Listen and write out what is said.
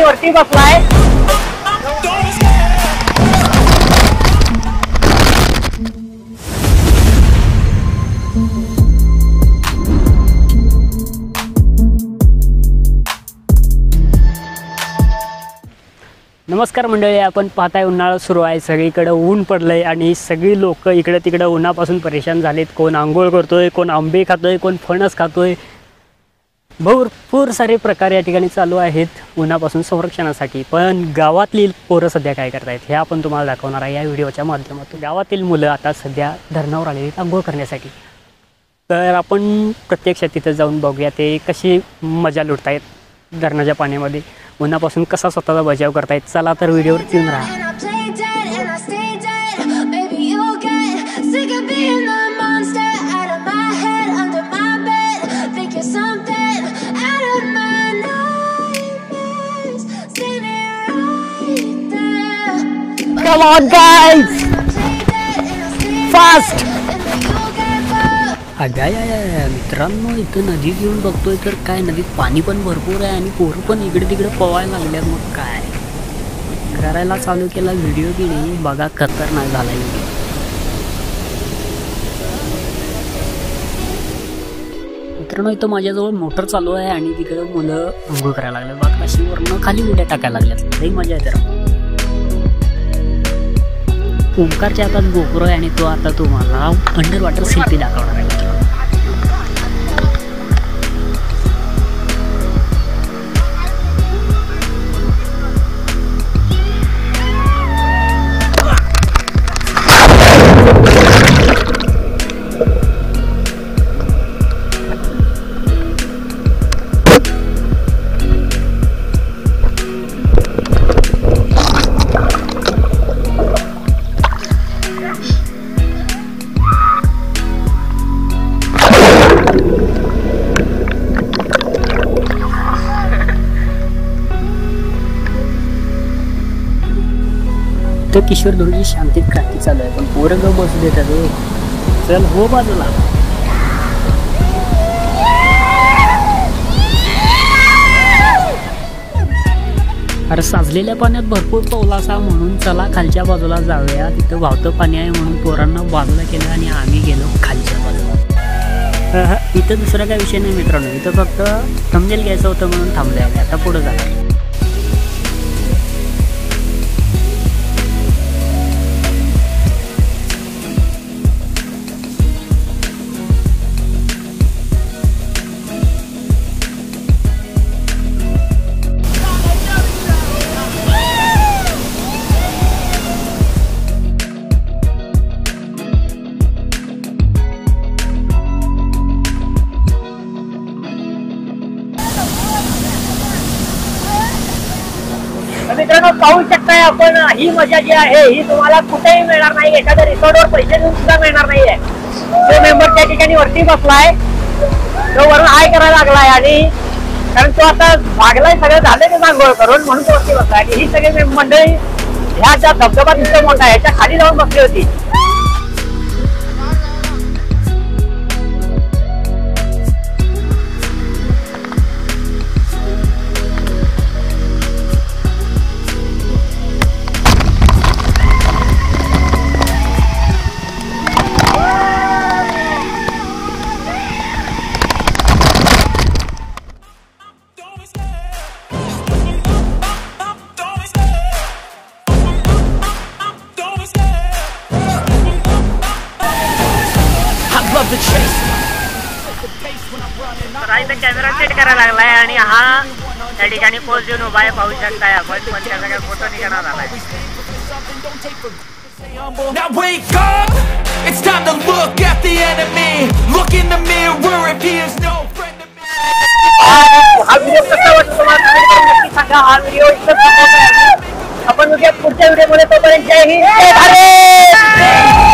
वरती बसलाय। नमस्कार मंडळी, आपण पाहताय उन्हाळा सुरू आहे, सगळीकडे ऊन पडलंय आणि सगळी लोक इकडे तिकडे उन्हापासून परेशान झालेत। कोण आंघोळ करतोय, कोण आंबे खातोय, कोण फणस खातोय। भरपूर सारे प्रकार या ठिकाणी चालू आहेत उन्हापासून संरक्षणासाठी। पण गावातील पोरं सध्या काय करतायत हे आपण तुम्हाला दाखवणार आहे या व्हिडिओच्या माध्यमातून। गावातील मुलं आता सध्या धरणावर आलेली आहेत आंघोळ करण्यासाठी। तर आपण प्रत्यक्षात तिथे जाऊन बघूया ते कशी मजा लुटतायत धरणाच्या पाण्यामध्ये, उन्हापासून कसा स्वतःचा बचाव करतायत। चला तर व्हिडिओवर ट्यून राहा। Come on guys, fast! मित्रांनो, इथं नदी घेऊन बघतोय तर काय नदीत पाणी पण भरपूर आहे आणि पोरं पण इकडे तिकडे पवायला लागल्यात। मग काय करायला चालू केला व्हिडिओ की नाही बघा, खतरनाक झाला व्हिडिओ। मित्रांनो, इथं माझ्याजवळ मोटर चालू आहे आणि तिकडे मुलं अंघोळ करायला लागले। बघा कशी वरनं खाली उड्या टाकायला लागल्यात, लई मजा येते। ओंकारच्या हातात गोपुर आहे आणि तो आता तुम्हाला अंडर वॉटर सेल्फी दाखवणार आहे। तो किशोर धोरची शांतीत क्रांती चालू आहे, पण पोरं ग बसू देतात। चल हो बाजूला। अरे साजलेल्या पाण्यात भरपूर पवलासा, म्हणून चला खालच्या बाजूला जाऊया। तिथं वाहतं पाणी आहे म्हणून पोरांना बाजूला केलं आणि आम्ही गेलो खालच्या बाजूला। इथं दुसरा काय विषय नाही मित्रांनो, इथं फक्त थंबनेल घ्यायचं होतं म्हणून थांबलोय आम्ही। आता पुढे जाणार। मित्रांनो, पाहू शकताय आपण, ही मजा जी आहे ही तुम्हाला कुठेही मिळणार नाही। एखाद्या रिसॉर्टवर पैसे देऊन सुद्धा मिळणार नाहीये। तो मेंबर त्या ठिकाणी वरती बसलाय, तो वरून हाय करायला लागलाय आणि कारण तो आता भागलाय, सगळं झालंय ते आंघोळ करून, म्हणून तो वरती बसलाय। आणि ही सगळी मंडळी ह्या ज्या धबधबा दिसतो मोठा आहे ह्याच्या खाली जाऊन बसली होती। कॅमेरा सेट करायला लागलाय आणि हा त्या ठिकाणी पोज देऊन उभा आहे, पाहू शकताय आपण। पण त्याचा काय फोटो निघणार आलाय। Now wake up, it's time to look at the enemy. Look in the mirror if he is no friend of me. हा व्हिडिओ कसा वाटतो तुम्हाला नक्की सांगा। हा व्हिडिओ इथं संपवतोय आपण। उद्या पुढच्या व्हिडिओमध्ये तोपर्यंत जय हिंद, जय भारत।